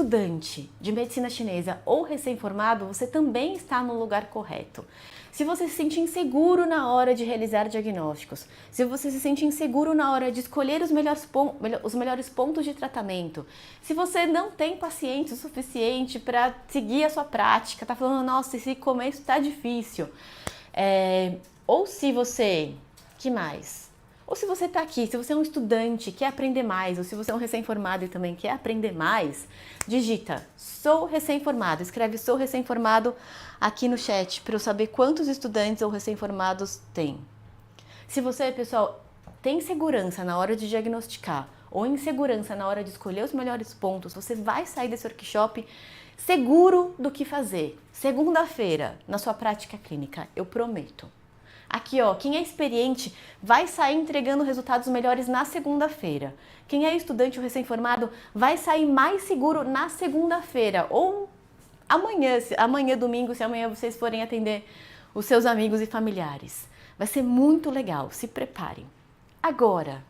estudante de medicina chinesa ou recém-formado, você também está no lugar correto. Se você se sente inseguro na hora de realizar diagnósticos, se você se sente inseguro na hora de escolher os melhores pontos de tratamento, se você não tem paciente o suficiente para seguir a sua prática, tá falando, nossa, esse começo tá difícil, ou se você, que mais? Ou se você está aqui, se você é um estudante, quer aprender mais, ou se você é um recém-formado e também quer aprender mais, digita sou recém-formado, escreve sou recém-formado aqui no chat para eu saber quantos estudantes ou recém-formados tem. Se você, pessoal, tem insegurança na hora de diagnosticar ou insegurança na hora de escolher os melhores pontos, você vai sair desse workshop seguro do que fazer. Segunda-feira, na sua prática clínica, eu prometo. Aqui, ó, quem é experiente vai sair entregando resultados melhores na segunda-feira. Quem é estudante ou recém-formado vai sair mais seguro na segunda-feira ou amanhã domingo, se amanhã vocês forem atender os seus amigos e familiares. Vai ser muito legal, se preparem. Agora,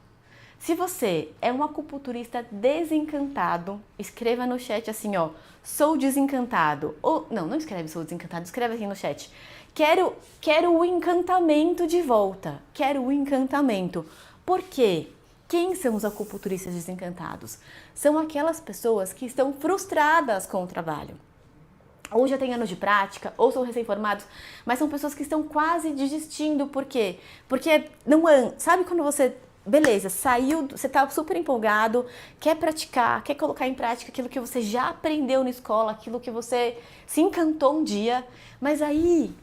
se você é um acupunturista desencantado, escreva no chat assim, ó, sou desencantado. Ou não escreve sou desencantado, escreve assim no chat. Quero o encantamento de volta. Quero o encantamento. Por quê? Quem são os acupunturistas desencantados? São aquelas pessoas que estão frustradas com o trabalho. Ou já têm anos de prática, ou são recém-formados, mas são pessoas que estão quase desistindo. Por quê? Porque sabe quando você, beleza, saiu, você tá super empolgado, quer praticar, quer colocar em prática aquilo que você já aprendeu na escola, aquilo que você se encantou um dia, mas aí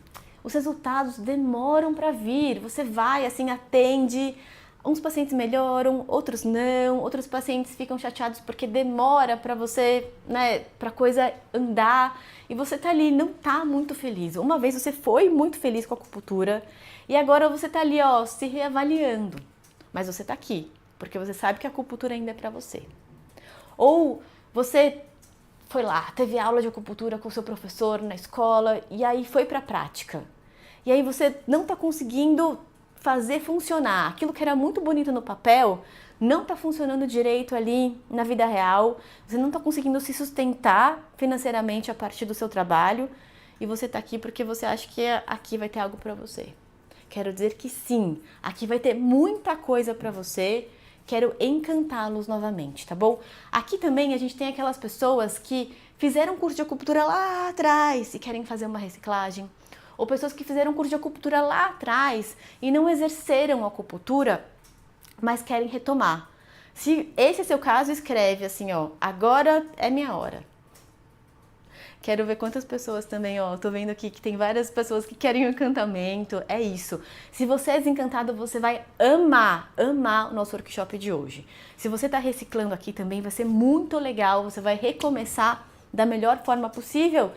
os resultados demoram para vir. Você vai, assim, atende, uns pacientes melhoram, outros não, outros pacientes ficam chateados porque demora para você, né, para coisa andar e você tá ali, não tá muito feliz. Uma vez você foi muito feliz com a acupuntura e agora você tá ali, ó, se reavaliando. Mas você tá aqui, porque você sabe que a acupuntura ainda é para você. Ou você foi lá, teve aula de acupuntura com o seu professor na escola e aí foi para a prática. E aí você não está conseguindo fazer funcionar. Aquilo que era muito bonito no papel não está funcionando direito ali na vida real. Você não está conseguindo se sustentar financeiramente a partir do seu trabalho e você está aqui porque você acha que aqui vai ter algo para você. Quero dizer que sim, aqui vai ter muita coisa para você. Quero encantá-los novamente, tá bom? Aqui também a gente tem aquelas pessoas que fizeram curso de acupuntura lá atrás e querem fazer uma reciclagem. Ou pessoas que fizeram curso de acupuntura lá atrás e não exerceram a acupuntura, mas querem retomar. Se esse é seu caso, escreve assim, ó, agora é minha hora. Quero ver quantas pessoas também, ó, tô vendo aqui que tem várias pessoas que querem o encantamento, é isso. Se você é desencantado, você vai amar o nosso workshop de hoje. Se você tá reciclando aqui também, vai ser muito legal, você vai recomeçar da melhor forma possível.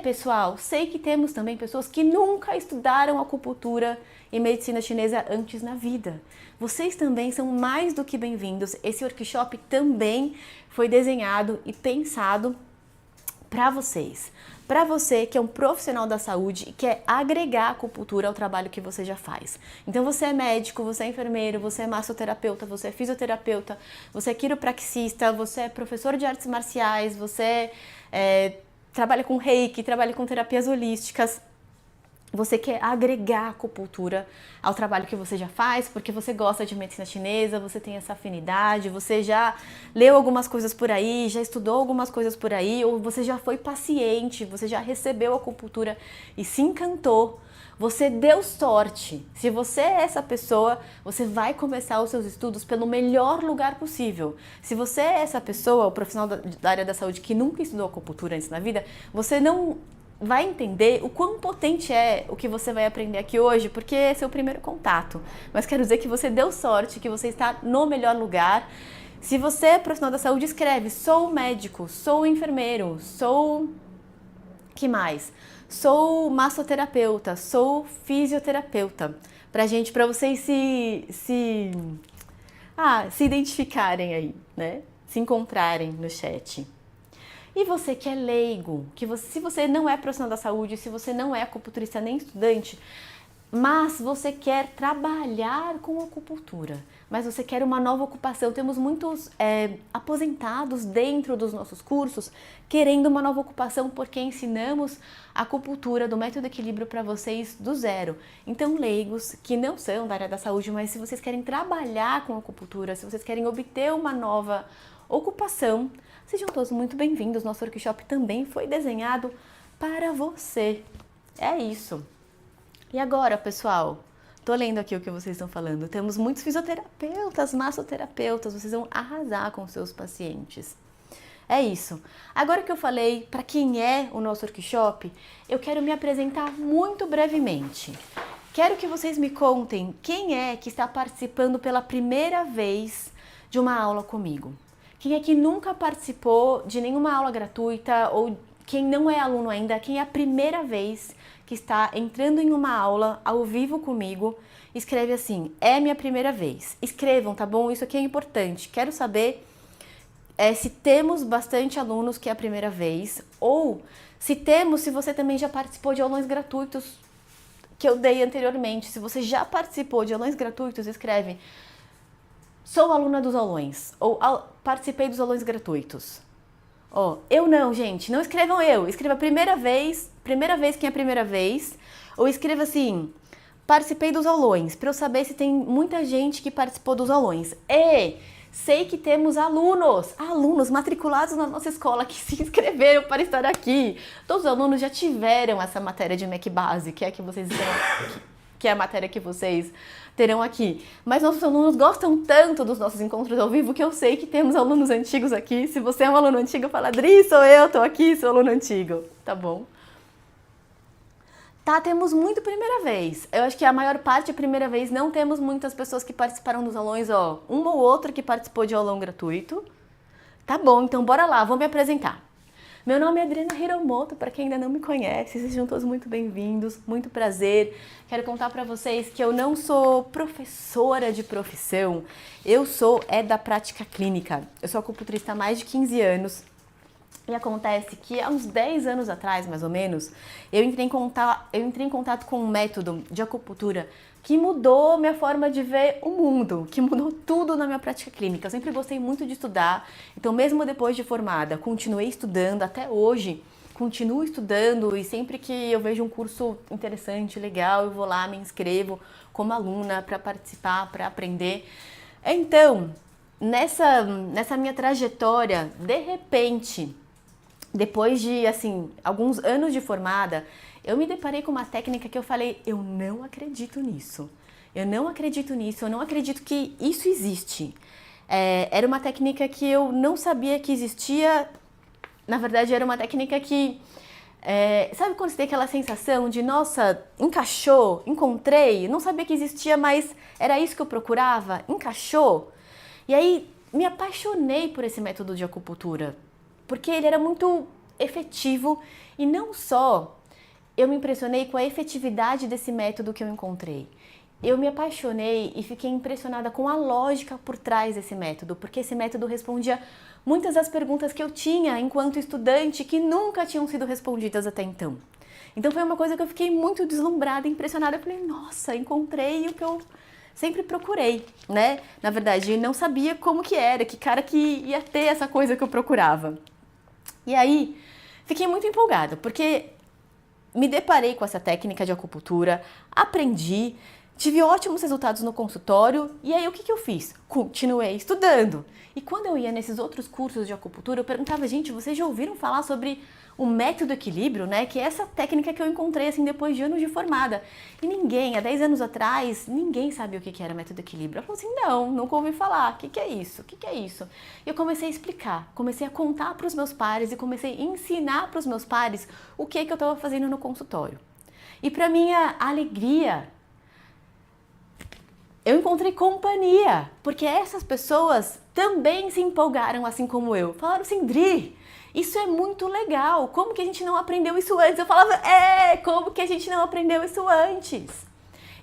Pessoal, sei que temos também pessoas que nunca estudaram acupuntura e medicina chinesa antes na vida. Vocês também são mais do que bem-vindos. Esse workshop também foi desenhado e pensado para vocês. Para você que é um profissional da saúde e quer agregar a acupuntura ao trabalho que você já faz. Então você é médico, você é enfermeiro, você é massoterapeuta, você é fisioterapeuta, você é quiropraxista, você é professor de artes marciais, você trabalha com reiki, trabalha com terapias holísticas. Você quer agregar a acupuntura ao trabalho que você já faz, porque você gosta de medicina chinesa, você tem essa afinidade, você já leu algumas coisas por aí, já estudou algumas coisas por aí, ou você já foi paciente, você já recebeu a acupuntura e se encantou. Você deu sorte. Se você é essa pessoa, você vai começar os seus estudos pelo melhor lugar possível. Se você é essa pessoa, o profissional da área da saúde que nunca estudou acupuntura antes na vida, você não vai entender o quão potente é o que você vai aprender aqui hoje, porque esse é o primeiro contato. Mas quero dizer que você deu sorte, que você está no melhor lugar. Se você é profissional da saúde, escreve: sou médico, sou enfermeiro, sou... que mais? Sou massoterapeuta, sou fisioterapeuta. Pra vocês se identificarem aí, né? Se encontrarem no chat. E você que é leigo, se você não é profissional da saúde, se você não é acupunturista nem estudante, mas você quer trabalhar com acupuntura, mas você quer uma nova ocupação. Temos muitos aposentados dentro dos nossos cursos querendo uma nova ocupação porque ensinamos a acupuntura do método equilíbrio para vocês do zero. Então, leigos que não são da área da saúde, mas se vocês querem trabalhar com acupuntura, se vocês querem obter uma nova ocupação, sejam todos muito bem-vindos. Nosso workshop também foi desenhado para você. É isso. E agora, pessoal, tô lendo aqui o que vocês estão falando. Temos muitos fisioterapeutas, massoterapeutas, vocês vão arrasar com seus pacientes. É isso. Agora que eu falei para quem é o nosso workshop, eu quero me apresentar muito brevemente. Quero que vocês me contem quem é que está participando pela primeira vez de uma aula comigo. Quem é que nunca participou de nenhuma aula gratuita ou quem não é aluno ainda, quem é a primeira vez que está entrando em uma aula ao vivo comigo, escreve assim, é minha primeira vez. Escrevam, tá bom? Isso aqui é importante. Quero saber se temos bastante alunos que é a primeira vez, ou se você também já participou de aulões gratuitos que eu dei anteriormente. Se você já participou de aulões gratuitos, escreve, sou aluna dos aulões, ou participei dos aulões gratuitos. Eu não, gente, não escrevam eu, escreva primeira vez quem é a primeira vez, ou escreva assim, participei dos aulões, para eu saber se tem muita gente que participou dos aulões. E sei que temos alunos matriculados na nossa escola que se inscreveram para estar aqui. Todos os alunos já tiveram essa matéria de MEC Base, que é a matéria que vocês terão aqui. Mas nossos alunos gostam tanto dos nossos encontros ao vivo que eu sei que temos alunos antigos aqui. Se você é um aluno antigo, fala, Dri, sou eu, tô aqui, sou aluno antigo. Tá bom? Tá, temos muito primeira vez. Eu acho que a maior parte é primeira vez. Não temos muitas pessoas que participaram dos aulões, uma ou outra que participou de aulão gratuito. Tá bom, então bora lá, vou me apresentar. Meu nome é Adriana Hiromoto, para quem ainda não me conhece, sejam todos muito bem-vindos, muito prazer. Quero contar para vocês que eu não sou professora de profissão, eu sou da prática clínica. Eu sou acupunturista há mais de 15 anos e acontece que há uns 10 anos atrás, mais ou menos, eu entrei em contato com um método de acupuntura que mudou minha forma de ver o mundo, que mudou tudo na minha prática clínica. Eu sempre gostei muito de estudar, então mesmo depois de formada, continuei estudando, até hoje, continuo estudando e sempre que eu vejo um curso interessante, legal, eu vou lá, me inscrevo como aluna para participar, para aprender. Então, nessa minha trajetória, de repente, depois de, alguns anos de formada, eu me deparei com uma técnica que eu falei, eu não acredito nisso. Eu não acredito que isso existe. Era uma técnica que eu não sabia que existia. Na verdade, era uma técnica que... sabe quando você tem aquela sensação de, nossa, encaixou, encontrei, não sabia que existia, mas era isso que eu procurava, encaixou. E aí, me apaixonei por esse método de acupuntura, porque ele era muito efetivo e não só... Eu me impressionei com a efetividade desse método que eu encontrei. Eu me apaixonei e fiquei impressionada com a lógica por trás desse método, porque esse método respondia muitas das perguntas que eu tinha enquanto estudante que nunca tinham sido respondidas até então. Então foi uma coisa que eu fiquei muito deslumbrada, impressionada. Eu falei, nossa, encontrei o que eu sempre procurei, né? Na verdade, não sabia como que era, que cara que ia ter essa coisa que eu procurava. E aí, fiquei muito empolgada, porque... me deparei com essa técnica de acupuntura, aprendi, tive ótimos resultados no consultório e aí o que eu fiz? Continuei estudando. E quando eu ia nesses outros cursos de acupuntura, eu perguntava, gente, vocês já ouviram falar sobre o método equilíbrio, né? Que é essa técnica que eu encontrei depois de anos de formada. E ninguém, há 10 anos atrás, ninguém sabia o que era método equilíbrio. Eu falei assim, não, nunca ouvi falar. O que é isso? O que é isso? E eu comecei a explicar, comecei a contar para os meus pares e comecei a ensinar para os meus pares o que eu estava fazendo no consultório. E para minha alegria, eu encontrei companhia, porque essas pessoas também se empolgaram assim como eu. Falaram assim, Dri, isso é muito legal, como que a gente não aprendeu isso antes? Eu falava, como que a gente não aprendeu isso antes?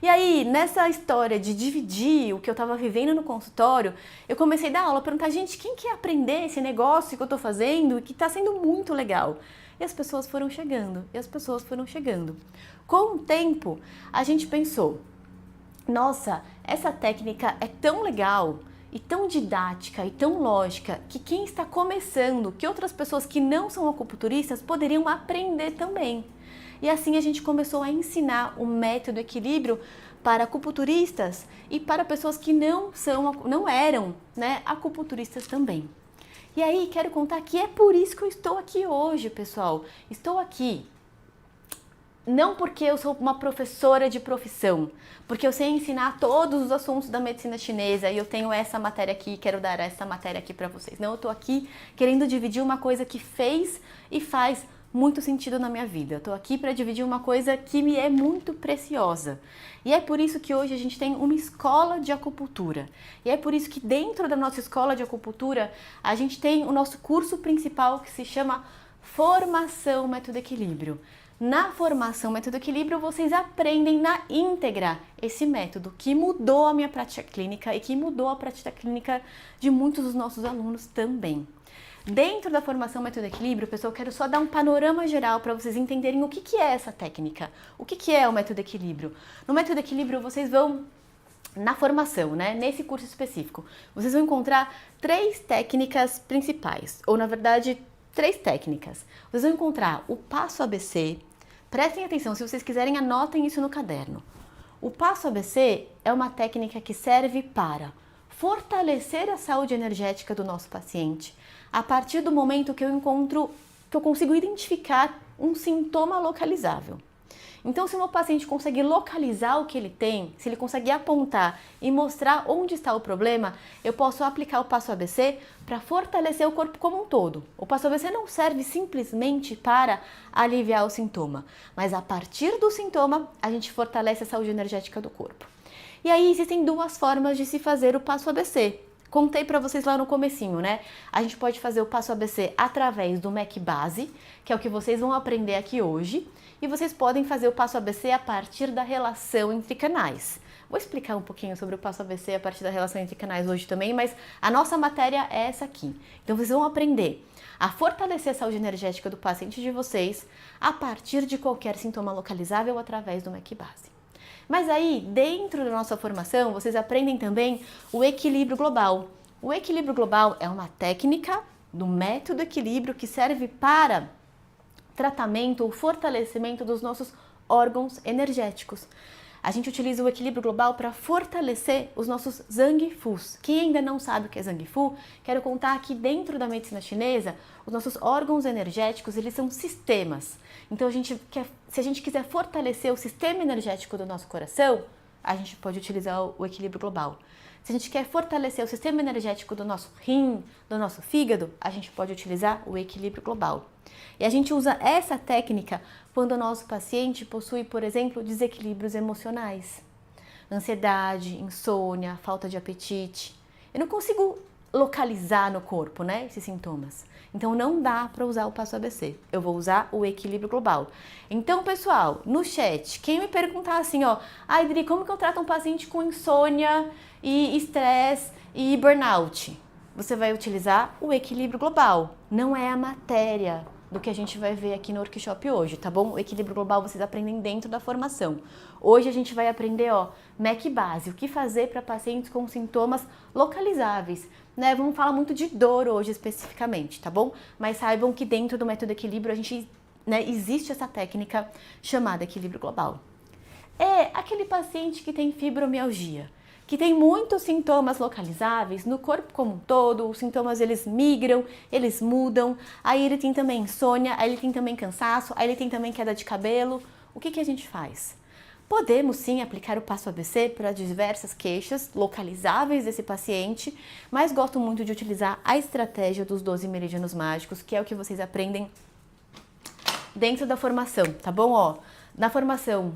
E aí, nessa história de dividir o que eu estava vivendo no consultório, eu comecei a dar aula, perguntar, gente, quem quer aprender esse negócio que eu estou fazendo e que está sendo muito legal? E as pessoas foram chegando, e as pessoas foram chegando. Com o tempo, a gente pensou, nossa, essa técnica é tão legal e tão didática e tão lógica que quem está começando, que outras pessoas que não são acupunturistas poderiam aprender também. E assim a gente começou a ensinar o método equilíbrio para acupunturistas e para pessoas que não eram, né, acupunturistas também. E aí quero contar que é por isso que eu estou aqui hoje, pessoal. Estou aqui não porque eu sou uma professora de profissão, porque eu sei ensinar todos os assuntos da medicina chinesa e eu tenho essa matéria aqui, quero dar essa matéria aqui para vocês. Não, eu tô aqui querendo dividir uma coisa que fez e faz muito sentido na minha vida. Eu tô aqui para dividir uma coisa que me é muito preciosa. E é por isso que hoje a gente tem uma escola de acupuntura. E é por isso que dentro da nossa escola de acupuntura, a gente tem o nosso curso principal que se chama Formação Método Equilíbrio. Na formação Método Equilíbrio, vocês aprendem na íntegra esse método que mudou a minha prática clínica e que mudou a prática clínica de muitos dos nossos alunos também. Dentro da formação Método Equilíbrio, pessoal, eu quero só dar um panorama geral para vocês entenderem o que é essa técnica, o que é o Método Equilíbrio. No Método Equilíbrio, vocês vão, na formação, né, nesse curso específico, vocês vão encontrar 3 técnicas principais, ou na verdade, 3 técnicas. Vocês vão encontrar o passo ABC. Prestem atenção, se vocês quiserem, anotem isso no caderno. O passo ABC é uma técnica que serve para fortalecer a saúde energética do nosso paciente a partir do momento que eu consigo identificar um sintoma localizável. Então, se o meu paciente consegue localizar o que ele tem, se ele consegue apontar e mostrar onde está o problema, eu posso aplicar o passo ABC para fortalecer o corpo como um todo. O passo ABC não serve simplesmente para aliviar o sintoma, mas a partir do sintoma, a gente fortalece a saúde energética do corpo. E aí existem 2 formas de se fazer o passo ABC. Contei para vocês lá no comecinho, né? A gente pode fazer o passo ABC através do MEC Base, que é o que vocês vão aprender aqui hoje, e vocês podem fazer o passo ABC a partir da relação entre canais. Vou explicar um pouquinho sobre o passo ABC a partir da relação entre canais hoje também, mas a nossa matéria é essa aqui. Então vocês vão aprender a fortalecer a saúde energética do paciente de vocês a partir de qualquer sintoma localizável através do MEC Base. Mas aí, dentro da nossa formação, vocês aprendem também o equilíbrio global. O equilíbrio global é uma técnica do método equilíbrio que serve para tratamento ou fortalecimento dos nossos órgãos energéticos. A gente utiliza o equilíbrio global para fortalecer os nossos Zhang Fus. Quem ainda não sabe o que é Zhang Fu, quero contar que dentro da medicina chinesa, os nossos órgãos energéticos, eles são sistemas. Então, se a gente quiser fortalecer o sistema energético do nosso coração, a gente pode utilizar o equilíbrio global. Se a gente quer fortalecer o sistema energético do nosso rim, do nosso fígado, a gente pode utilizar o equilíbrio global. E a gente usa essa técnica quando o nosso paciente possui, por exemplo, desequilíbrios emocionais, ansiedade, insônia, falta de apetite. Eu não consigo localizar no corpo, né, esses sintomas. Então não dá para usar o passo ABC. Eu vou usar o equilíbrio global. Então, pessoal, no chat, quem me perguntar assim, ó, Adri, como que eu trato um paciente com insônia e estresse e burnout? Você vai utilizar o equilíbrio global. Não é a matéria do que a gente vai ver aqui no workshop hoje, tá bom? O equilíbrio global vocês aprendem dentro da formação. Hoje a gente vai aprender, ó, MEC Base, o que fazer para pacientes com sintomas localizáveis, né? Vamos falar muito de dor hoje especificamente, tá bom? Mas saibam que dentro do método equilíbrio a gente, né, existe essa técnica chamada equilíbrio global. É aquele paciente que tem fibromialgia, que tem muitos sintomas localizáveis no corpo como um todo, os sintomas eles migram, eles mudam, aí ele tem também insônia, aí ele tem também cansaço, aí ele tem também queda de cabelo. O que a gente faz? Podemos sim aplicar o passo ABC para diversas queixas localizáveis desse paciente, mas gosto muito de utilizar a estratégia dos 12 meridianos mágicos, que é o que vocês aprendem dentro da formação, tá bom? Ó, na formação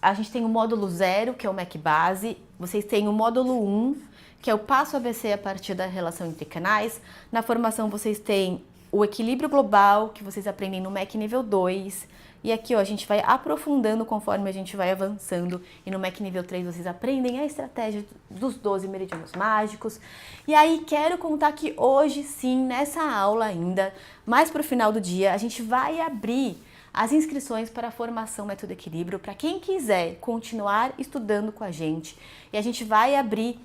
a gente tem o módulo 0, que é o MEC Base, vocês têm o módulo 1, que é o passo ABC a partir da relação entre canais. Na formação vocês têm o equilíbrio global que vocês aprendem no MEC nível 2. E aqui, ó, a gente vai aprofundando conforme a gente vai avançando. E no MEC nível 3 vocês aprendem a estratégia dos 12 meridianos mágicos. E aí, quero contar que hoje, sim, nessa aula ainda, mais pro final do dia, a gente vai abrir as inscrições para a formação Método Equilíbrio, para quem quiser continuar estudando com a gente. E a gente vai abrir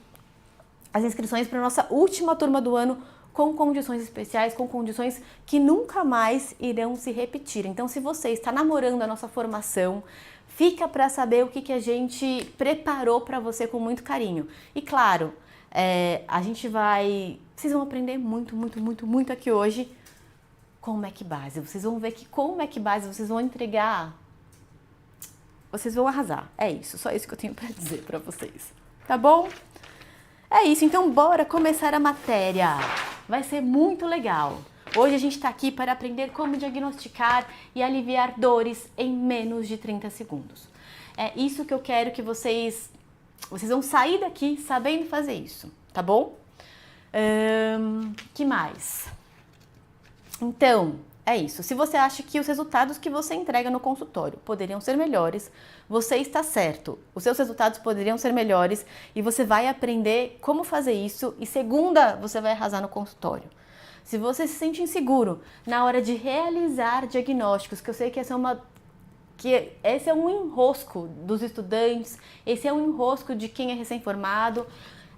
as inscrições para a nossa última turma do ano, com condições especiais, com condições que nunca mais irão se repetir. Então, se você está namorando a nossa formação, fica para saber o que a gente preparou para você com muito carinho. E claro, vocês vão aprender muito aqui hoje com o MEC Base. Vocês vão ver que com o MEC Base vocês vão entregar, vocês vão arrasar. É isso, só isso que eu tenho para dizer para vocês. Tá bom? É isso, então bora começar a matéria. Vai ser muito legal. Hoje a gente está aqui para aprender como diagnosticar e aliviar dores em menos de 30 segundos. É isso que eu quero que vocês vão sair daqui sabendo fazer isso, tá bom? Que mais? Então, é isso. Se você acha que os resultados que você entrega no consultório poderiam ser melhores, você está certo. Os seus resultados poderiam ser melhores e você vai aprender como fazer isso e segunda, você vai arrasar no consultório. Se você se sente inseguro na hora de realizar diagnósticos, que eu sei que esse é um enrosco dos estudantes, esse é um enrosco de quem é recém-formado.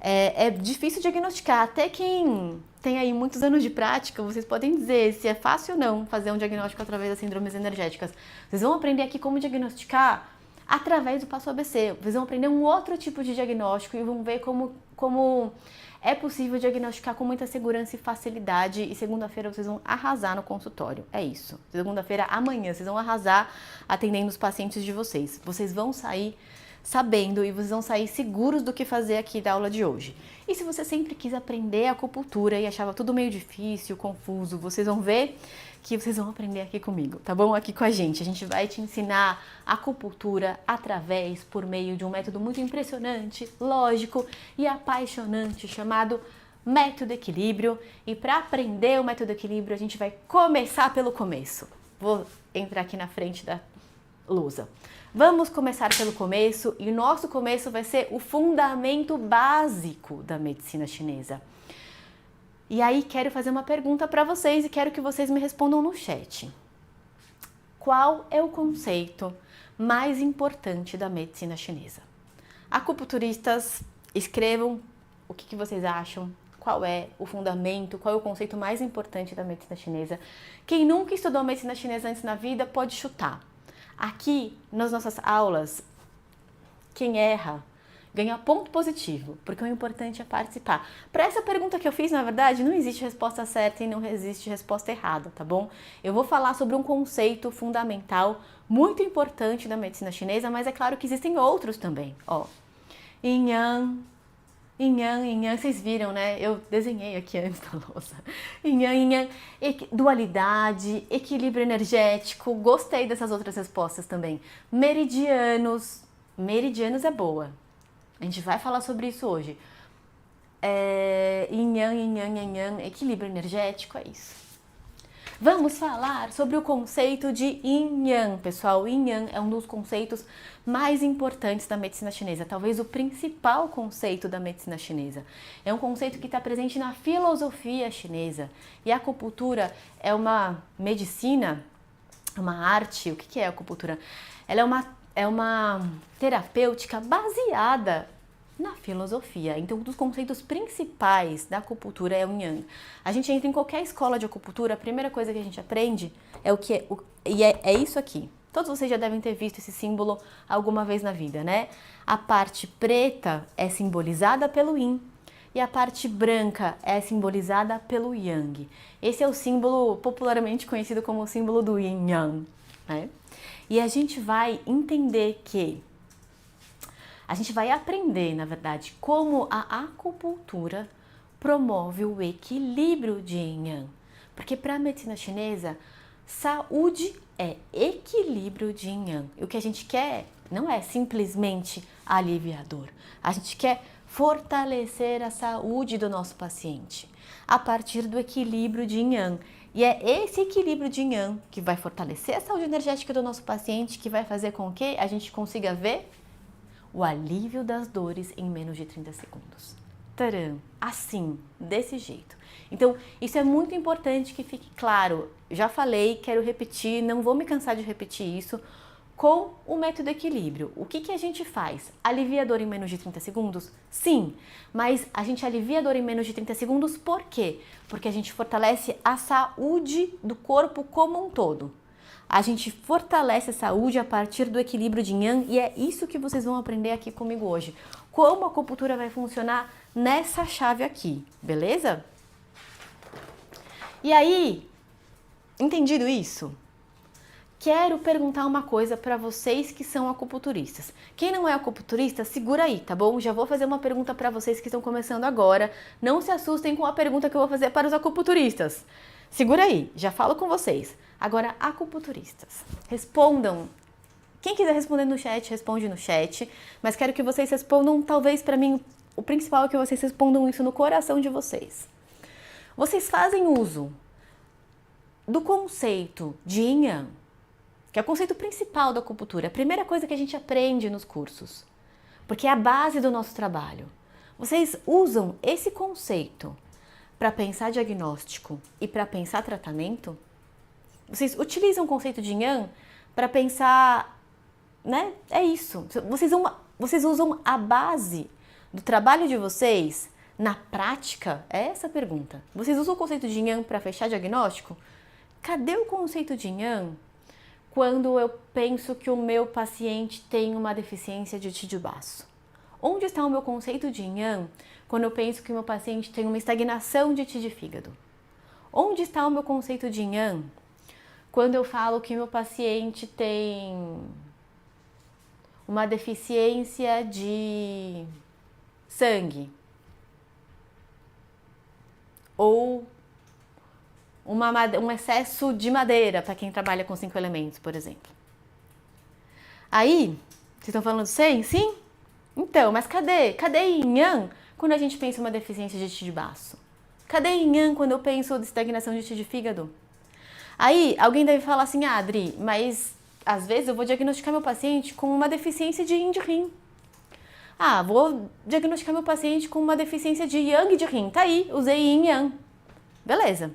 É difícil diagnosticar, até quem tem aí muitos anos de prática, vocês podem dizer se é fácil ou não fazer um diagnóstico através das síndromes energéticas. Vocês vão aprender aqui como diagnosticar através do passo ABC. Vocês vão aprender um outro tipo de diagnóstico e vão ver como é possível diagnosticar com muita segurança e facilidade. E segunda-feira vocês vão arrasar no consultório. É isso. Segunda-feira, amanhã, vocês vão arrasar atendendo os pacientes de vocês. Vocês vão sair sabendo e vocês vão sair seguros do que fazer aqui da aula de hoje. E se você sempre quis aprender acupuntura e achava tudo meio difícil, confuso, vocês vão ver que vocês vão aprender aqui comigo, tá bom? Aqui com a gente. A gente vai te ensinar acupuntura por meio de um método muito impressionante, lógico e apaixonante chamado Método Equilíbrio. E para aprender o Método Equilíbrio, a gente vai começar pelo começo. Vou entrar aqui na frente da lousa. Vamos começar pelo começo e o nosso começo vai ser o fundamento básico da medicina chinesa. E aí quero fazer uma pergunta para vocês e quero que vocês me respondam no chat. Qual é o conceito mais importante da medicina chinesa? Acupunturistas, escrevam o que vocês acham. Qual é o fundamento, qual é o conceito mais importante da medicina chinesa? Quem nunca estudou medicina chinesa antes na vida pode chutar. Aqui, nas nossas aulas, quem erra ganha ponto positivo, porque o importante é participar. Para essa pergunta que eu fiz, na verdade, não existe resposta certa e não existe resposta errada, tá bom? Eu vou falar sobre um conceito fundamental, muito importante da medicina chinesa, mas é claro que existem outros também. Ó, Yin Yang, vocês viram, né? Eu desenhei aqui antes da lousa. Yin Yang, dualidade, equilíbrio energético. Gostei dessas outras respostas também. Meridianos é boa. A gente vai falar sobre isso hoje. Yin Yang, equilíbrio energético, é isso. Vamos falar sobre o conceito de Yin Yang, pessoal. Yin Yang é um dos conceitos mais importantes da medicina chinesa, talvez o principal conceito da medicina chinesa. É um conceito que está presente na filosofia chinesa. E a acupuntura é uma medicina, uma arte. O que é a acupuntura? Ela é uma terapêutica baseada na filosofia. Então, um dos conceitos principais da acupuntura é o Yin Yang. A gente entra em qualquer escola de acupuntura, a primeira coisa que a gente aprende é isso aqui. Todos vocês já devem ter visto esse símbolo alguma vez na vida, né? A parte preta é simbolizada pelo Yin e a parte branca é simbolizada pelo Yang. Esse é o símbolo popularmente conhecido como o símbolo do Yin Yang, né? E a gente vai entender a gente vai aprender, na verdade, como a acupuntura promove o equilíbrio de Yin Yang. Porque para a medicina chinesa, saúde é equilíbrio de Yin Yang. E o que a gente quer não é simplesmente aliviar a dor. A gente quer fortalecer a saúde do nosso paciente a partir do equilíbrio de Yin Yang. E é esse equilíbrio de Yin Yang que vai fortalecer a saúde energética do nosso paciente, que vai fazer com que a gente consiga ver o alívio das dores em menos de 30 segundos. Tcharam! Assim, desse jeito. Então, isso é muito importante que fique claro. Já falei, quero repetir, não vou me cansar de repetir isso. Com o método equilíbrio, o que a gente faz? Alivia a dor em menos de 30 segundos? Sim, mas a gente alivia a dor em menos de 30 segundos por quê? Porque a gente fortalece a saúde do corpo como um todo. A gente fortalece a saúde a partir do equilíbrio de Yin Yang e é isso que vocês vão aprender aqui comigo hoje. Como a acupuntura vai funcionar nessa chave aqui, beleza? E aí, entendido isso? Quero perguntar uma coisa para vocês que são acupunturistas. Quem não é acupunturista, segura aí, tá bom? Já vou fazer uma pergunta para vocês que estão começando agora. Não se assustem com a pergunta que eu vou fazer para os acupunturistas. Segura aí, já falo com vocês. Agora, acupunturistas, respondam. Quem quiser responder no chat, responde no chat. Mas quero que vocês respondam, talvez para mim, o principal é que vocês respondam isso no coração de vocês. Vocês fazem uso do conceito de Yin Yang, que é o conceito principal da acupuntura, a primeira coisa que a gente aprende nos cursos, porque é a base do nosso trabalho. Vocês usam esse conceito para pensar diagnóstico e para pensar tratamento? Vocês utilizam o conceito de Yin Yang para pensar, né? É isso. Vocês usam a base do trabalho de vocês na prática? É essa a pergunta. Vocês usam o conceito de Yin Yang para fechar diagnóstico? Cadê o conceito de Yin Yang quando eu penso que o meu paciente tem uma deficiência de Qi de baço? Onde está o meu conceito de Yin Yang quando eu penso que o meu paciente tem uma estagnação de Qi de fígado? Onde está o meu conceito de Yin Yang quando eu falo que o meu paciente tem uma deficiência de sangue? Ou um excesso de madeira, para quem trabalha com 5 elementos, por exemplo. Aí, vocês estão falando sim? Então, mas cadê Yin Yang quando a gente pensa uma deficiência de Qi de baço? Cadê Yin Yang quando eu penso de estagnação de Qi de fígado? Aí, alguém deve falar assim, Adri, mas às vezes eu vou diagnosticar meu paciente com uma deficiência de Yin de rim. Vou diagnosticar meu paciente com uma deficiência de Yang de rim. Tá aí, usei Yin Yang. Beleza.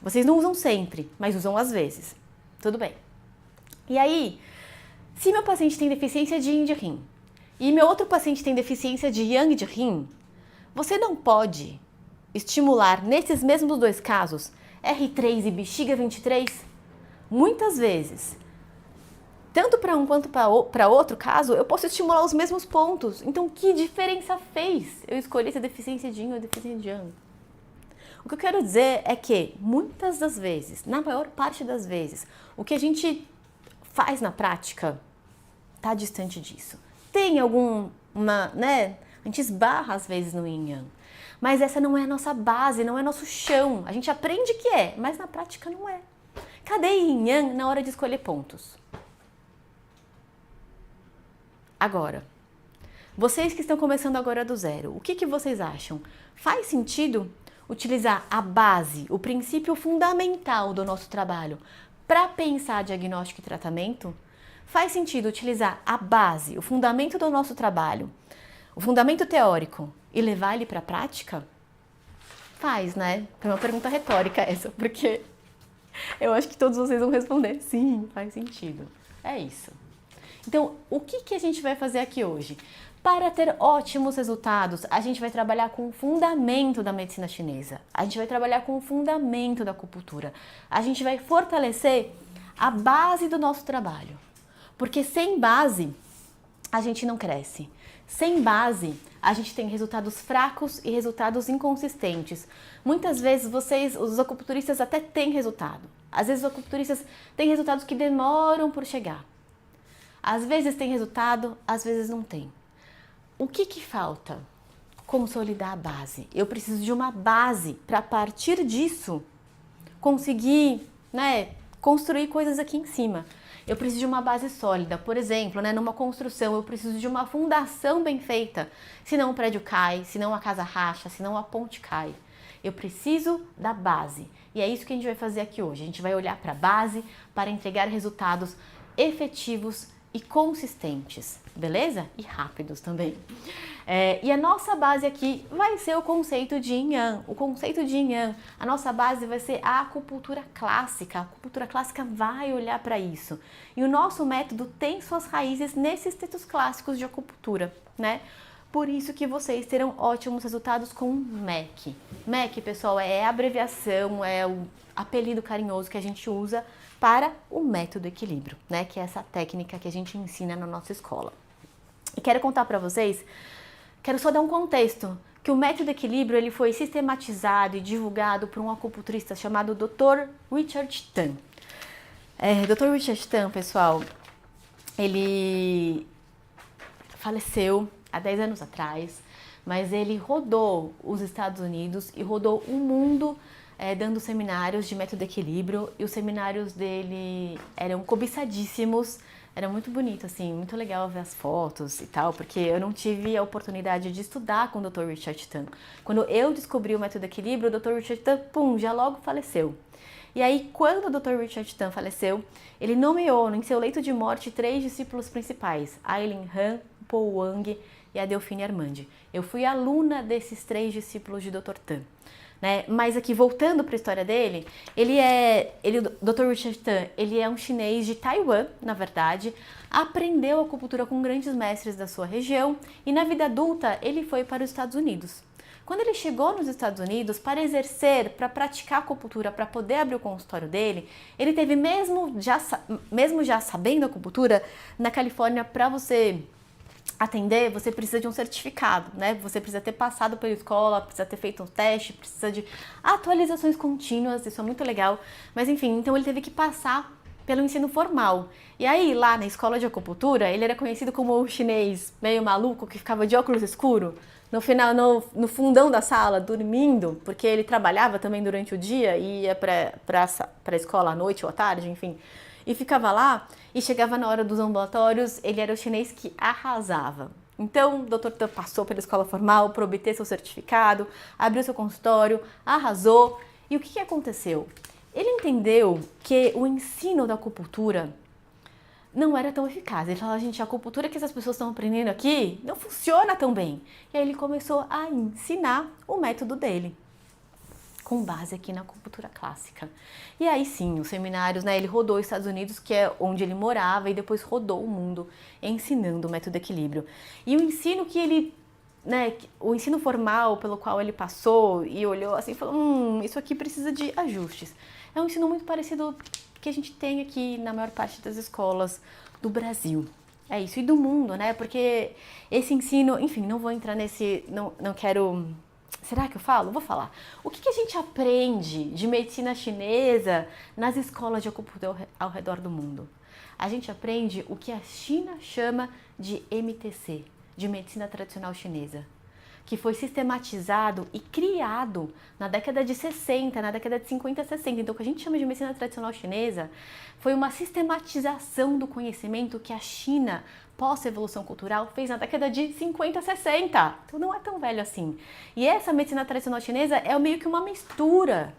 Vocês não usam sempre, mas usam às vezes. Tudo bem. E aí, se meu paciente tem deficiência de Yin de rim e meu outro paciente tem deficiência de Yang de rim, você não pode estimular nesses mesmos dois casos R3 e bexiga 23? Muitas vezes. Tanto para um quanto para outro caso, eu posso estimular os mesmos pontos. Então, que diferença fez eu escolher se a deficiência de Yin ou a deficiência de Yang? O que eu quero dizer é que, muitas das vezes, na maior parte das vezes, o que a gente faz na prática está distante disso. Tem né? A gente esbarra às vezes no Yin Yang. Mas essa não é a nossa base, não é nosso chão. A gente aprende que é, mas na prática não é. Cadê Yin Yang na hora de escolher pontos? Agora, vocês que estão começando agora do zero, o que vocês acham? Faz sentido utilizar a base, o princípio fundamental do nosso trabalho para pensar diagnóstico e tratamento? Faz sentido utilizar a base, o fundamento do nosso trabalho, o fundamento teórico e levar ele para a prática? Faz, né? É uma pergunta retórica essa, porque eu acho que todos vocês vão responder sim, faz sentido. É isso. Então, o que a gente vai fazer aqui hoje? Para ter ótimos resultados, a gente vai trabalhar com o fundamento da medicina chinesa. A gente vai trabalhar com o fundamento da acupuntura. A gente vai fortalecer a base do nosso trabalho. Porque sem base, a gente não cresce. Sem base, a gente tem resultados fracos e resultados inconsistentes. Muitas vezes os acupunturistas até têm resultado. Às vezes os acupunturistas têm resultados que demoram por chegar. Às vezes tem resultado, às vezes não tem. O que falta? Consolidar a base. Eu preciso de uma base para, a partir disso, conseguir, né, construir coisas aqui em cima. Eu preciso de uma base sólida. Por exemplo, né, numa construção, eu preciso de uma fundação bem feita. Senão o prédio cai, senão a casa racha, senão a ponte cai. Eu preciso da base. E é isso que a gente vai fazer aqui hoje. A gente vai olhar para a base para entregar resultados efetivos e consistentes, beleza? E rápidos também. E a nossa base aqui vai ser o conceito de Yin Yang. O conceito de Yin Yang, a nossa base vai ser a acupuntura clássica. A acupuntura clássica vai olhar para isso. E o nosso método tem suas raízes nesses textos clássicos de acupuntura, né? Por isso que vocês terão ótimos resultados com MEC. MEC, pessoal, é a abreviação, é o apelido carinhoso que a gente usa para o método equilíbrio, né? Que é essa técnica que a gente ensina na nossa escola. E quero contar para vocês, quero só dar um contexto, que o método equilíbrio ele foi sistematizado e divulgado por um acupunturista chamado Dr. Richard Tan. Dr. Richard Tan, pessoal, ele faleceu há 10 anos atrás, mas ele rodou os Estados Unidos e rodou o mundo dando seminários de método equilíbrio, e os seminários dele eram cobiçadíssimos, era muito bonito, assim, muito legal ver as fotos e tal, porque eu não tive a oportunidade de estudar com o Dr. Richard Tan. Quando eu descobri o método equilíbrio, o Dr. Richard Tan, já logo faleceu. E aí, quando o Dr. Richard Tan faleceu, ele nomeou em seu leito de morte 3 discípulos principais, Aileen Han, Paul Wang e a Delphine Armandi. Eu fui aluna desses 3 discípulos de Dr. Tan. Né? Mas aqui, voltando para a história dele, o Dr. Richard Tan, ele é um chinês de Taiwan, na verdade, aprendeu acupuntura com grandes mestres da sua região e na vida adulta ele foi para os Estados Unidos. Quando ele chegou nos Estados Unidos para exercer, para praticar acupuntura, para poder abrir o consultório dele, ele teve, mesmo já sabendo acupuntura, na Califórnia, para você atender, você precisa de um certificado, né? Você precisa ter passado pela escola, precisa ter feito um teste, precisa de atualizações contínuas, isso é muito legal. Mas enfim, então ele teve que passar pelo ensino formal. E aí, lá na escola de acupuntura, ele era conhecido como o chinês meio maluco que ficava de óculos escuro no fundão da sala, dormindo, porque ele trabalhava também durante o dia e ia para a escola à noite ou à tarde, enfim. E ficava lá, e chegava na hora dos ambulatórios, ele era o chinês que arrasava. Então, o Dr. Tan passou pela escola formal para obter seu certificado, abriu seu consultório, arrasou. E o que aconteceu? Ele entendeu que o ensino da acupuntura não era tão eficaz. Ele falou, gente, a acupuntura que essas pessoas estão aprendendo aqui não funciona tão bem. E aí ele começou a ensinar o método dele, com base aqui na acupuntura clássica. E aí sim, os seminários, né, ele rodou os Estados Unidos, que é onde ele morava, e depois rodou o mundo ensinando o método equilíbrio. E o ensino que ele, né, o ensino formal pelo qual ele passou e olhou assim e falou, isso aqui precisa de ajustes. É um ensino muito parecido que a gente tem aqui na maior parte das escolas do Brasil. É isso, e do mundo, né, porque esse ensino, enfim, não vou entrar nesse, não quero... Será que eu falo? Vou falar. O que a gente aprende de medicina chinesa nas escolas de acupuntura ao redor do mundo? A gente aprende o que a China chama de MTC, de medicina tradicional chinesa, que foi sistematizado e criado na década de 60, na década de 50 e 60. Então, o que a gente chama de medicina tradicional chinesa foi uma sistematização do conhecimento que a China, pós-evolução cultural, fez na década de 50 e 60. Então, não é tão velho assim. E essa medicina tradicional chinesa é meio que uma mistura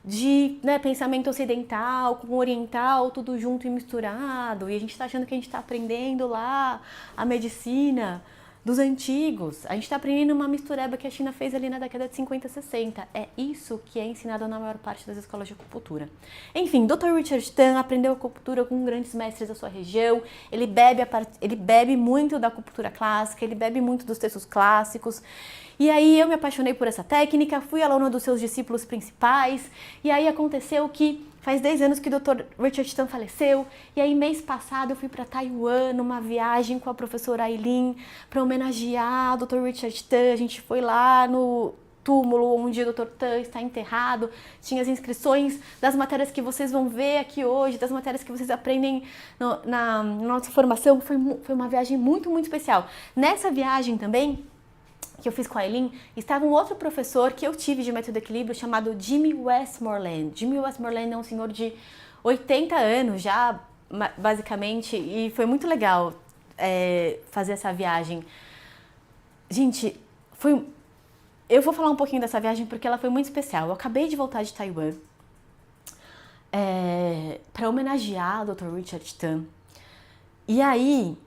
de, né, pensamento ocidental com oriental, tudo junto e misturado. E a gente está achando que a gente está aprendendo lá a medicina dos antigos. A gente está aprendendo uma mistureba que a China fez ali na década de 50 e 60. É isso que é ensinado na maior parte das escolas de acupuntura. Enfim, Dr. Richard Tan aprendeu acupuntura com grandes mestres da sua região. Ele bebe muito da acupuntura clássica, ele bebe muito dos textos clássicos. E aí eu me apaixonei por essa técnica, fui aluna dos seus discípulos principais. E aí aconteceu que faz 10 anos que o Dr. Richard Tan faleceu, e aí mês passado eu fui para Taiwan numa viagem com a professora Aileen para homenagear o Dr. Richard Tan. A gente foi lá no túmulo onde o Dr. Tan está enterrado, tinha as inscrições das matérias que vocês vão ver aqui hoje, das matérias que vocês aprendem na nossa formação. Foi uma viagem muito, muito especial. Nessa viagem também, que eu fiz com a Aileen, estava um outro professor que eu tive de método equilíbrio chamado Jimmy Westmoreland. Jimmy Westmoreland é um senhor de 80 anos já, basicamente, e foi muito legal fazer essa viagem. Gente, eu vou falar um pouquinho dessa viagem porque ela foi muito especial. Eu acabei de voltar de Taiwan para homenagear o Dr. Richard Tan. E aí,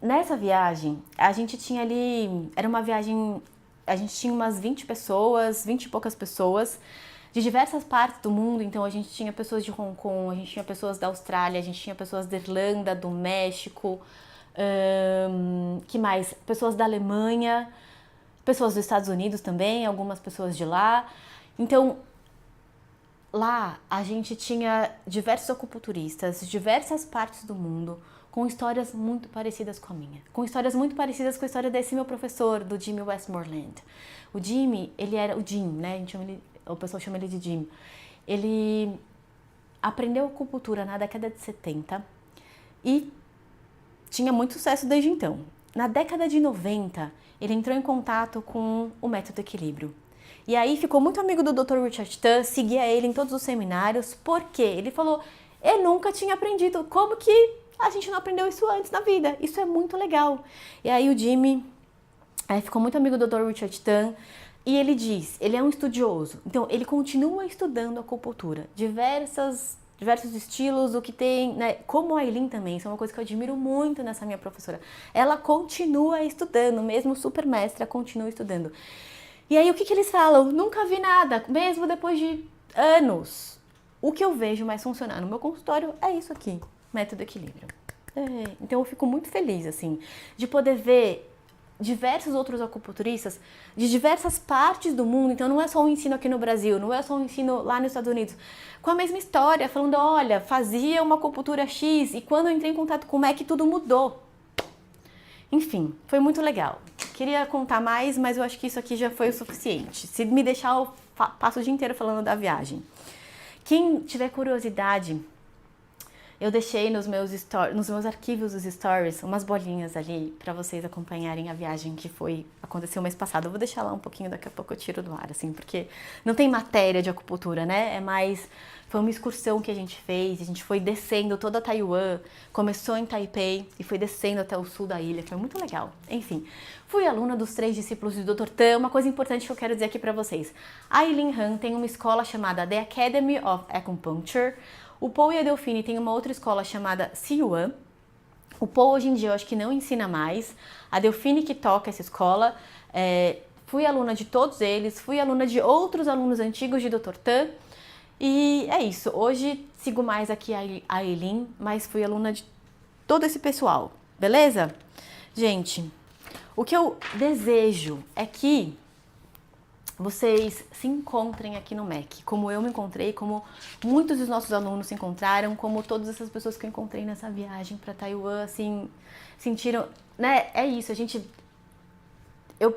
nessa viagem, a gente tinha ali... Era uma viagem... A gente tinha umas 20 pessoas, 20 e poucas pessoas, de diversas partes do mundo. Então, a gente tinha pessoas de Hong Kong, a gente tinha pessoas da Austrália, a gente tinha pessoas da Irlanda, do México, que mais? Pessoas da Alemanha, pessoas dos Estados Unidos também, algumas pessoas de lá. Então, lá a gente tinha diversos acupunturistas de diversas partes do mundo, com histórias muito parecidas com a minha. Com histórias muito parecidas com a história desse meu professor, do Jimmy Westmoreland. O Jimmy, ele era o Jim, né? O pessoal chama ele de Jim. Ele aprendeu acupuntura na década de 70 e tinha muito sucesso desde então. Na década de 90, ele entrou em contato com o método equilíbrio. E aí ficou muito amigo do Dr. Richard Tan, seguia ele em todos os seminários, porque ele falou, eu nunca tinha aprendido, como que a gente não aprendeu isso antes na vida? Isso é muito legal. E aí o Jimmy ficou muito amigo do Dr. Richard Tan, e ele diz, ele é um estudioso, então ele continua estudando acupuntura, diversos estilos, o que tem, né? Como a Aileen também, isso é uma coisa que eu admiro muito nessa minha professora. Ela continua estudando, mesmo super mestra, continua estudando. E aí o que eles falam? Nunca vi nada, mesmo depois de anos. O que eu vejo mais funcionar no meu consultório é isso aqui, método equilíbrio. Então eu fico muito feliz, assim, de poder ver diversos outros acupunturistas de diversas partes do mundo. Então não é só um ensino aqui no Brasil, não é só um ensino lá nos Estados Unidos, com a mesma história, falando, olha, fazia uma acupuntura X e quando eu entrei em contato com o MEC tudo mudou. Enfim, foi muito legal. Queria contar mais, mas eu acho que isso aqui já foi o suficiente. Se me deixar, eu passo o dia inteiro falando da viagem. Quem tiver curiosidade, eu deixei nos meus arquivos dos stories umas bolinhas ali para vocês acompanharem a viagem que aconteceu mês passado. Eu vou deixar lá um pouquinho, daqui a pouco eu tiro do ar, assim, porque não tem matéria de acupuntura, né? Foi uma excursão que a gente foi descendo toda a Taiwan, começou em Taipei e foi descendo até o sul da ilha, foi muito legal. Enfim, fui aluna dos 3 discípulos do Dr. Tan. Uma coisa importante que eu quero dizer aqui para vocês. A Aileen Han tem uma escola chamada The Academy of Acupuncture. O Paul e a Delphine têm uma outra escola chamada Siyuan. O Paul hoje em dia eu acho que não ensina mais. A Delphine que toca essa escola. Fui aluna de todos eles, fui aluna de outros alunos antigos de Dr. Tan. E é isso, hoje sigo mais aqui a Aileen, mas fui aluna de todo esse pessoal, beleza? Gente, o que eu desejo é que vocês se encontrem aqui no MEC, como eu me encontrei, como muitos dos nossos alunos se encontraram, como todas essas pessoas que eu encontrei nessa viagem para Taiwan, assim, sentiram, né? É isso, a gente... Eu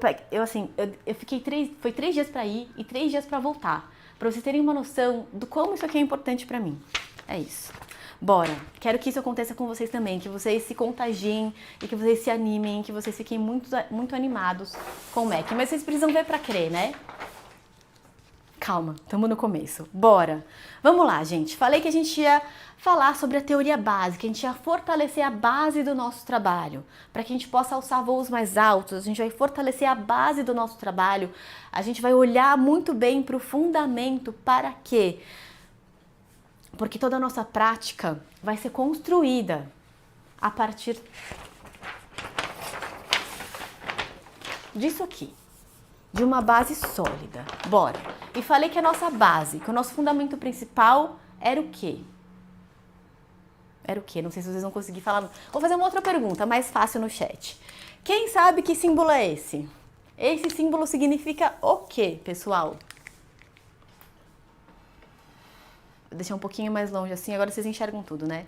fiquei foi 3 dias para ir e 3 dias para voltar, para vocês terem uma noção do como isso aqui é importante para mim. É isso. Bora! Quero que isso aconteça com vocês também, que vocês se contagiem e que vocês se animem, que vocês fiquem muito, muito animados com o MEC. Mas vocês precisam ver para crer, né? Calma, estamos no começo. Bora! Vamos lá, gente. Falei que a gente ia falar sobre a teoria básica, a gente ia fortalecer a base do nosso trabalho, para que a gente possa alçar voos mais altos, a gente vai fortalecer a base do nosso trabalho, a gente vai olhar muito bem para o fundamento. Para quê? Porque toda a nossa prática vai ser construída a partir disso aqui, de uma base sólida. Bora! E falei que a nossa base, que o nosso fundamento principal era o quê? Era o quê? Não sei se vocês vão conseguir falar. Vou fazer uma outra pergunta, mais fácil no chat. Quem sabe que símbolo é esse? Esse símbolo significa o quê, pessoal? Vou deixar um pouquinho mais longe assim, agora vocês enxergam tudo, né?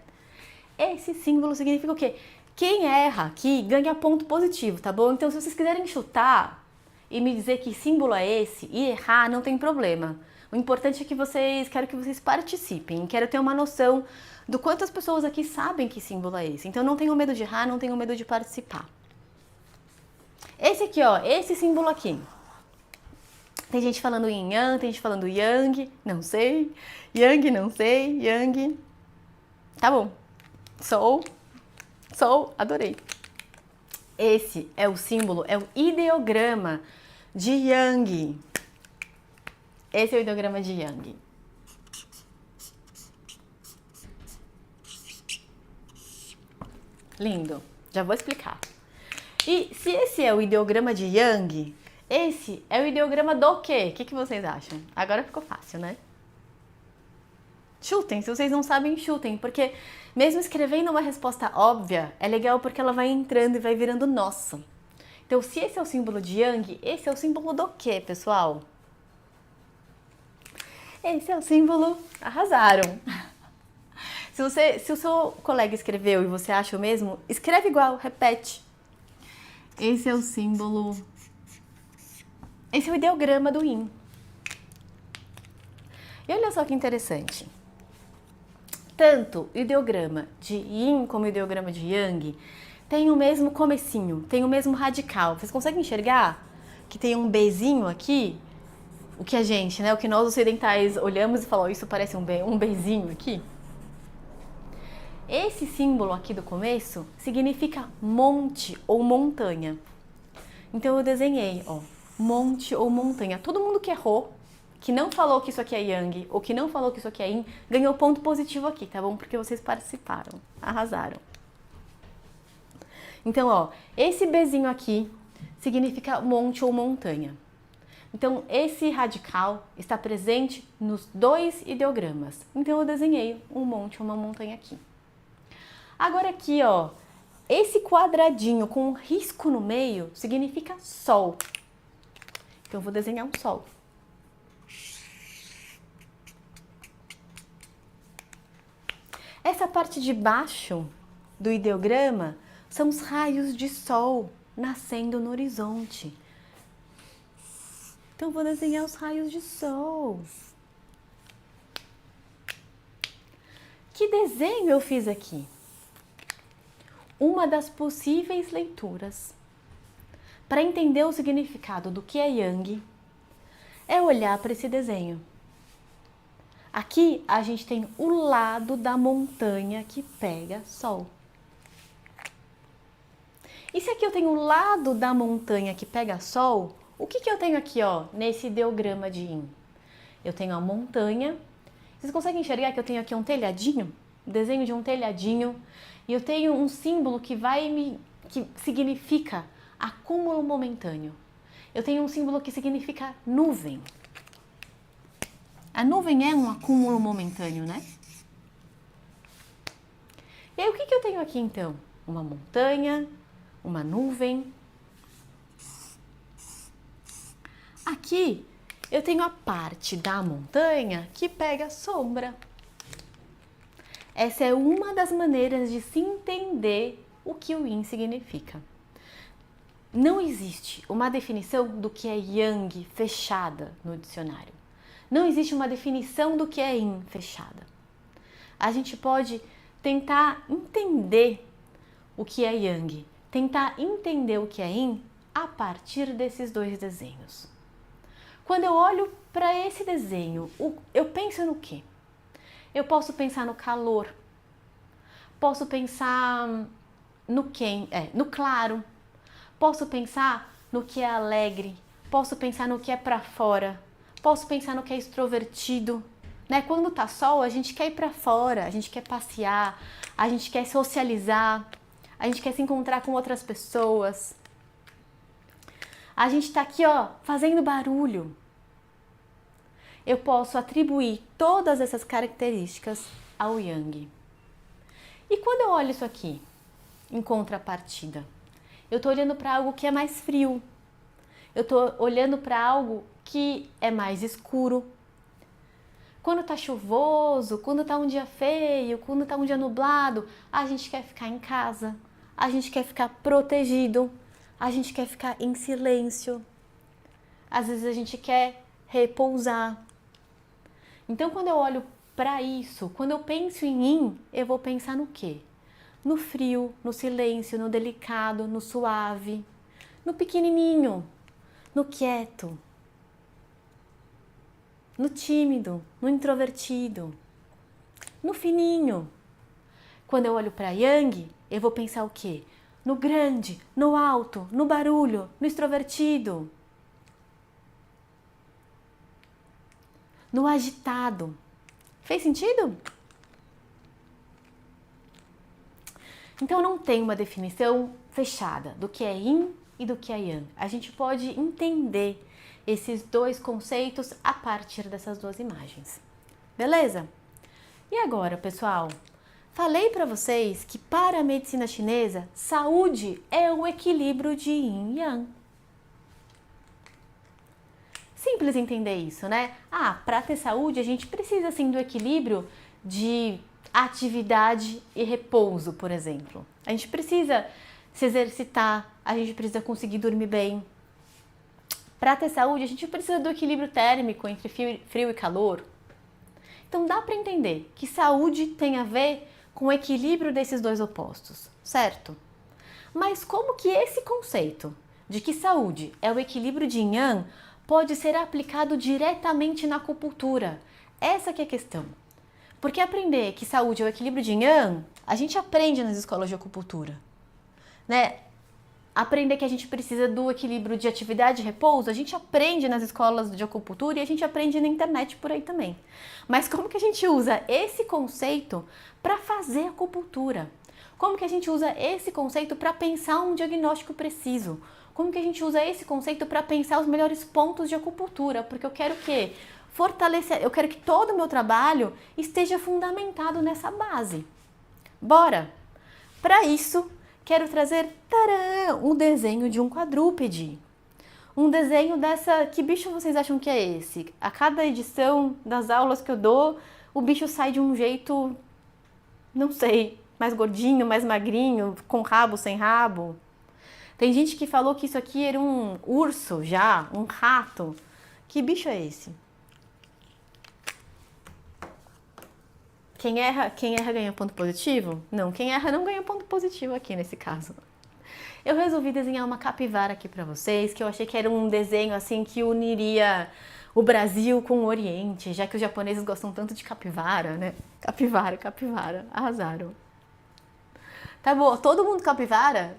Esse símbolo significa o quê? Quem erra aqui ganha ponto positivo, tá bom? Então, se vocês quiserem chutar e me dizer que símbolo é esse e errar, não tem problema. O importante é que quero que vocês participem, quero ter uma noção do quanto as pessoas aqui sabem que símbolo é esse. Então não tenham medo de errar, não tenham medo de participar. Esse aqui, ó, esse símbolo aqui. Tem gente falando yin yang, tem gente falando yang, não sei. Yang, não sei, yang. Tá bom. Adorei. Esse é o símbolo, é o ideograma de Yang. Esse é o ideograma de Yang. Lindo. Já vou explicar. E se esse é o ideograma de Yang, esse é o ideograma do quê? O que vocês acham? Agora ficou fácil, né? Chutem, se vocês não sabem, chutem, porque mesmo escrevendo uma resposta óbvia, é legal porque ela vai entrando e vai virando nossa. Então, se esse é o símbolo de Yang, esse é o símbolo do quê, pessoal? Esse é o símbolo... Arrasaram! Se o seu colega escreveu e você acha o mesmo, escreve igual, repete. Esse é o símbolo... Esse é o ideograma do Yin. E olha só que interessante. Tanto o ideograma de Yin como o ideograma de Yang tem o mesmo comecinho, tem o mesmo radical. Vocês conseguem enxergar que tem um Bzinho aqui? O que a gente, né? O que nós ocidentais olhamos e falamos, isso parece um Bzinho aqui? Esse símbolo aqui do começo significa monte ou montanha. Então eu desenhei, ó, monte ou montanha. Todo mundo que errou, que não falou que isso aqui é Yang, ou que não falou que isso aqui é Yin, ganhou ponto positivo aqui, tá bom? Porque vocês participaram, arrasaram. Então, ó, esse Bzinho aqui significa monte ou montanha. Então, esse radical está presente nos dois ideogramas. Então, eu desenhei um monte ou uma montanha aqui. Agora aqui, ó, esse quadradinho com um risco no meio significa sol. Então, eu vou desenhar um sol. Essa parte de baixo do ideograma são os raios de sol nascendo no horizonte. Então, eu vou desenhar os raios de sol. Que desenho eu fiz aqui? Uma das possíveis leituras para entender o significado do que é Yang é olhar para esse desenho. Aqui a gente tem o lado da montanha que pega sol. E se aqui eu tenho o lado da montanha que pega sol, o que eu tenho aqui, ó, nesse ideograma de Yin? Eu tenho a montanha. Vocês conseguem enxergar que eu tenho aqui um telhadinho? Um desenho de um telhadinho. E eu tenho um símbolo que significa acúmulo momentâneo. Eu tenho um símbolo que significa nuvem. A nuvem é um acúmulo momentâneo, né? E aí, o que eu tenho aqui, então? Uma montanha, uma nuvem. Aqui, eu tenho a parte da montanha que pega sombra. Essa é uma das maneiras de se entender o que o Yin significa. Não existe uma definição do que é Yang fechada no dicionário. Não existe uma definição do que é Yin fechada. A gente pode tentar entender o que é Yang, tentar entender o que é Yin a partir desses dois desenhos. Quando eu olho para esse desenho, eu penso no quê? Eu posso pensar no calor, posso pensar no claro, posso pensar no que é alegre, posso pensar no que é para fora, posso pensar no que é extrovertido, né? Quando tá sol, a gente quer ir para fora, a gente quer passear, a gente quer socializar, a gente quer se encontrar com outras pessoas. A gente tá aqui, ó, fazendo barulho. Eu posso atribuir todas essas características ao Yang. E quando eu olho isso aqui, em contrapartida, eu tô olhando para algo que é mais frio. Eu tô olhando para algo que é mais escuro. Quando tá chuvoso, quando tá um dia feio, quando tá um dia nublado, a gente quer ficar em casa, a gente quer ficar protegido, a gente quer ficar em silêncio. Às vezes a gente quer repousar. Então, quando eu olho para isso, quando eu penso em Yin, eu vou pensar no quê? No frio, no silêncio, no delicado, no suave, no pequenininho, no quieto, no tímido, no introvertido, no fininho. Quando eu olho para Yang, eu vou pensar o quê? No grande, no alto, no barulho, no extrovertido. no agitado. Fez sentido? Então não tem uma definição fechada do que é yin e do que é yang. A gente pode entender esses dois conceitos a partir dessas duas imagens. Beleza? E agora, pessoal? Falei para vocês que para a medicina chinesa, saúde é o equilíbrio de yin e yang. Simples entender isso, né? Para ter saúde, a gente precisa sim do equilíbrio de atividade e repouso, por exemplo. A gente precisa se exercitar, a gente precisa conseguir dormir bem. Para ter saúde, a gente precisa do equilíbrio térmico entre frio e calor. Então dá para entender que saúde tem a ver com o equilíbrio desses dois opostos, certo? Mas como que esse conceito de que saúde é o equilíbrio de yin yang pode ser aplicado diretamente na acupuntura? Essa que é a questão. Porque aprender que saúde é o equilíbrio de yin yang, a gente aprende nas escolas de acupuntura, né? Aprender que a gente precisa do equilíbrio de atividade e repouso, a gente aprende nas escolas de acupuntura e a gente aprende na internet por aí também. Mas como que a gente usa esse conceito para fazer acupuntura? Como que a gente usa esse conceito para pensar um diagnóstico preciso? Como que a gente usa esse conceito para pensar os melhores pontos de acupuntura? Porque eu quero o quê? Fortalecer, eu quero que todo o meu trabalho esteja fundamentado nessa base. Bora! Para isso, quero trazer um desenho de um quadrúpede. Um desenho dessa... Que bicho vocês acham que é esse? A cada edição das aulas que eu dou, o bicho sai de um jeito, não sei, mais gordinho, mais magrinho, com rabo, sem rabo. Tem gente que falou que isso aqui era um urso já, um rato. Que bicho é esse? Quem erra ganha ponto positivo? Não, quem erra não ganha ponto positivo aqui nesse caso. Eu resolvi desenhar uma capivara aqui pra vocês, que eu achei que era um desenho assim que uniria o Brasil com o Oriente, já que os japoneses gostam tanto de capivara, né? Capivara, arrasaram. Tá bom, todo mundo capivara?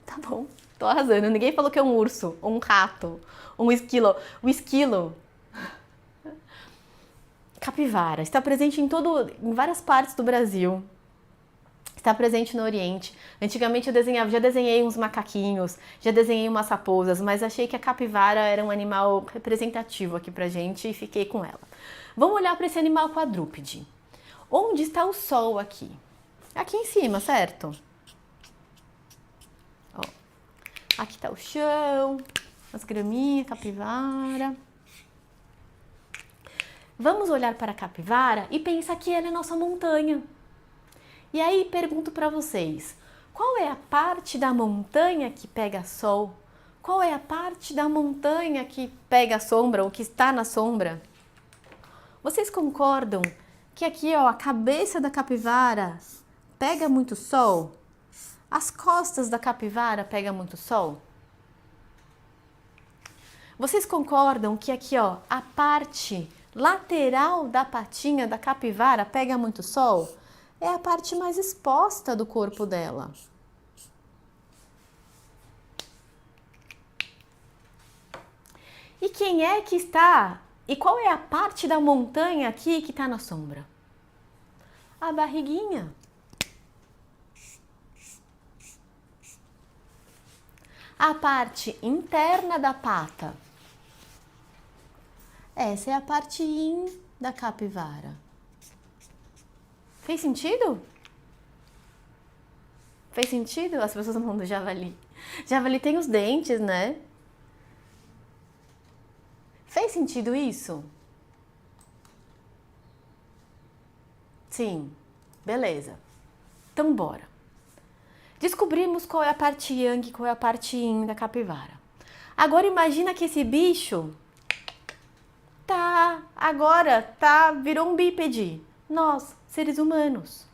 Tá bom, tô arrasando. Ninguém falou que é um urso, ou um rato, ou um esquilo. O esquilo... Capivara está presente em várias partes do Brasil, está presente no Oriente. Antigamente eu já desenhei uns macaquinhos, já desenhei umas raposas, mas achei que a capivara era um animal representativo aqui pra gente e fiquei com ela. Vamos olhar para esse animal quadrúpede. Onde está o sol aqui? Aqui em cima, certo? Ó, aqui está o chão, as graminhas, capivara. Vamos olhar para a capivara e pensar que ela é nossa montanha. E aí pergunto para vocês, qual é a parte da montanha que pega sol? Qual é a parte da montanha que pega sombra ou que está na sombra? Vocês concordam que aqui, ó, a cabeça da capivara pega muito sol? As costas da capivara pegam muito sol? Vocês concordam que aqui, ó, a parte lateral da patinha da capivara pega muito sol? É a parte mais exposta do corpo dela. E quem é que está? E qual é a parte da montanha aqui que está na sombra? A barriguinha. A parte interna da pata. Essa é a parte yin da capivara. Fez sentido? Fez sentido? As pessoas vão do javali. Javali tem os dentes, né? Fez sentido isso? Sim. Beleza. Então bora. Descobrimos qual é a parte yang e qual é a parte yin da capivara. Agora imagina que esse bicho virou um bípede. Nós, seres humanos.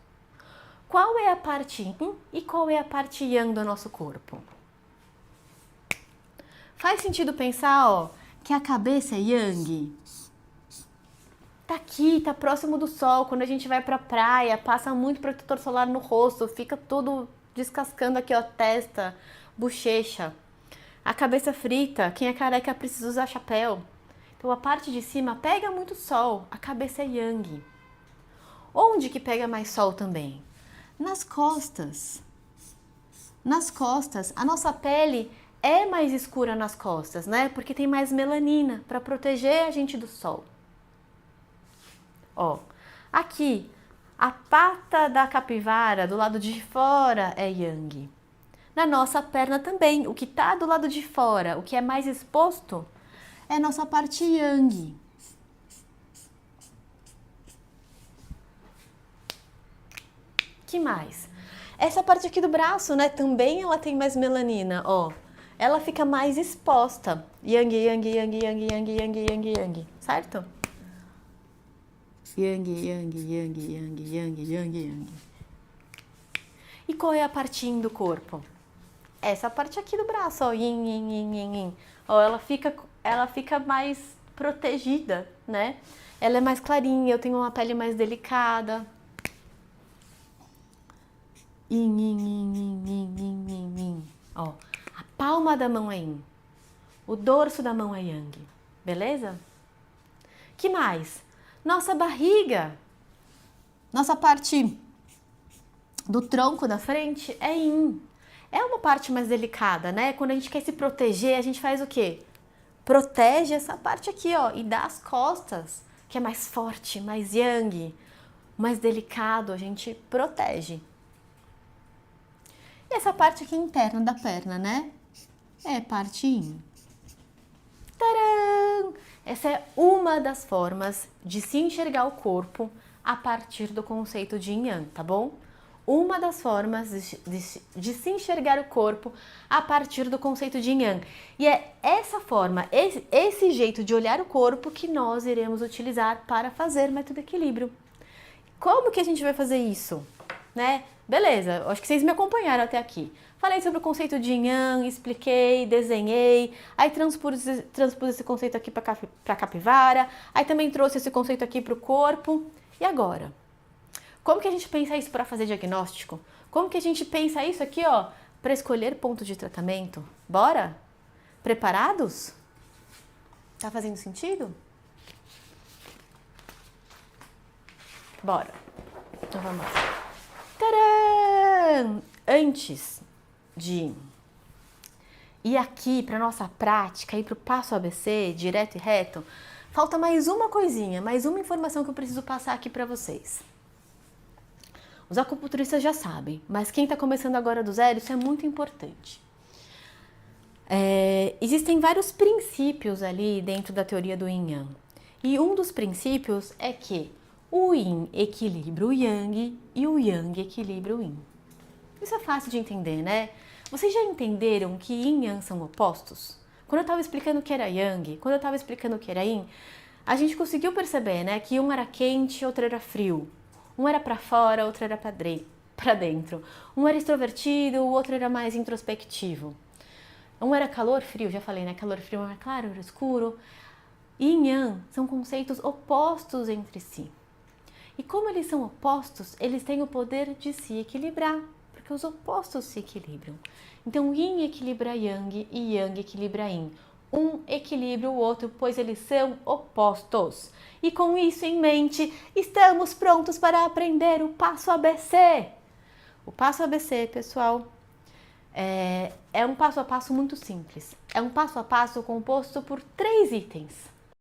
Qual é a parte yin e qual é a parte yang do nosso corpo? Faz sentido pensar, ó, que a cabeça é yang? Tá aqui, tá próximo do sol. Quando a gente vai pra praia, passa muito protetor solar no rosto, fica todo descascando aqui, ó, testa, bochecha. A cabeça frita, quem é careca precisa usar chapéu. Então a parte de cima pega muito sol, a cabeça é yang. Onde que pega mais sol também? Nas costas. Nas costas, a nossa pele é mais escura nas costas, né? Porque tem mais melanina para proteger a gente do sol. Ó, aqui, a pata da capivara do lado de fora é yang. Na nossa perna também, o que está do lado de fora, o que é mais exposto, é a nossa parte yang. Que mais? Essa parte aqui do braço, né? Também ela tem mais melanina, ó. Ela fica mais exposta. Yang, yang, yang, yang, yang, yang, yang, yang. Certo? Yang, yang, yang, yang, yang, yang, yang. E qual é a partinha do corpo? Essa parte aqui do braço, ó. Yin, yin, yin, yin, yin. Ó, ela fica mais protegida, né? Ela é mais clarinha, eu tenho uma pele mais delicada. Yin, yin, yin, yin, yin, yin, yin, yin. Ó, a palma da mão é yin. O dorso da mão é yang. Beleza? Que mais? Nossa barriga. Nossa parte do tronco da frente é yin. É uma parte mais delicada, né? Quando a gente quer se proteger, a gente faz o quê? Protege essa parte aqui, ó, e dá as costas, que é mais forte, mais yang, mais delicado, a gente protege. E essa parte aqui interna da perna, né? É parte yin. Tcharam! Essa é uma das formas de se enxergar o corpo a partir do conceito de yin yang, tá bom? Uma das formas de se enxergar o corpo a partir do conceito de yin yang. E é essa forma, esse jeito de olhar o corpo que nós iremos utilizar para fazer método equilíbrio. Como que a gente vai fazer isso? Né? Beleza, acho que vocês me acompanharam até aqui. Falei sobre o conceito de yin yang, expliquei, desenhei, aí transpus esse conceito aqui para capivara, aí também trouxe esse conceito aqui para o corpo. E agora? Como que a gente pensa isso para fazer diagnóstico? Como que a gente pensa isso aqui, ó, para escolher ponto de tratamento? Bora? Preparados? Tá fazendo sentido? Bora. Então vamos lá. Tcharam! Antes de ir aqui para nossa prática, ir para o passo ABC, direto e reto, falta mais uma coisinha, mais uma informação que eu preciso passar aqui para vocês. Os acupunturistas já sabem, mas quem está começando agora do zero, isso é muito importante. Existem vários princípios ali dentro da teoria do Yin Yang. E um dos princípios é que o Yin equilibra o Yang e o Yang equilibra o Yin. Isso é fácil de entender, né? Vocês já entenderam que Yin e Yang são opostos? Quando eu estava explicando o que era Yang, quando eu estava explicando o que era Yin, a gente conseguiu perceber, né, que um era quente, outro era frio. Um era para fora, outro era para dentro. Um era extrovertido, o outro era mais introspectivo. Um era calor, frio, já falei, né? Calor, frio, era claro, era escuro. Yin e Yang são conceitos opostos entre si. E como eles são opostos, eles têm o poder de se equilibrar, porque os opostos se equilibram. Então, Yin equilibra Yang e Yang equilibra Yin. Um equilibra o outro, pois eles são opostos. E com isso em mente, estamos prontos para aprender o passo ABC. O passo ABC, pessoal, é um passo a passo muito simples. É um passo a passo composto por 3 itens.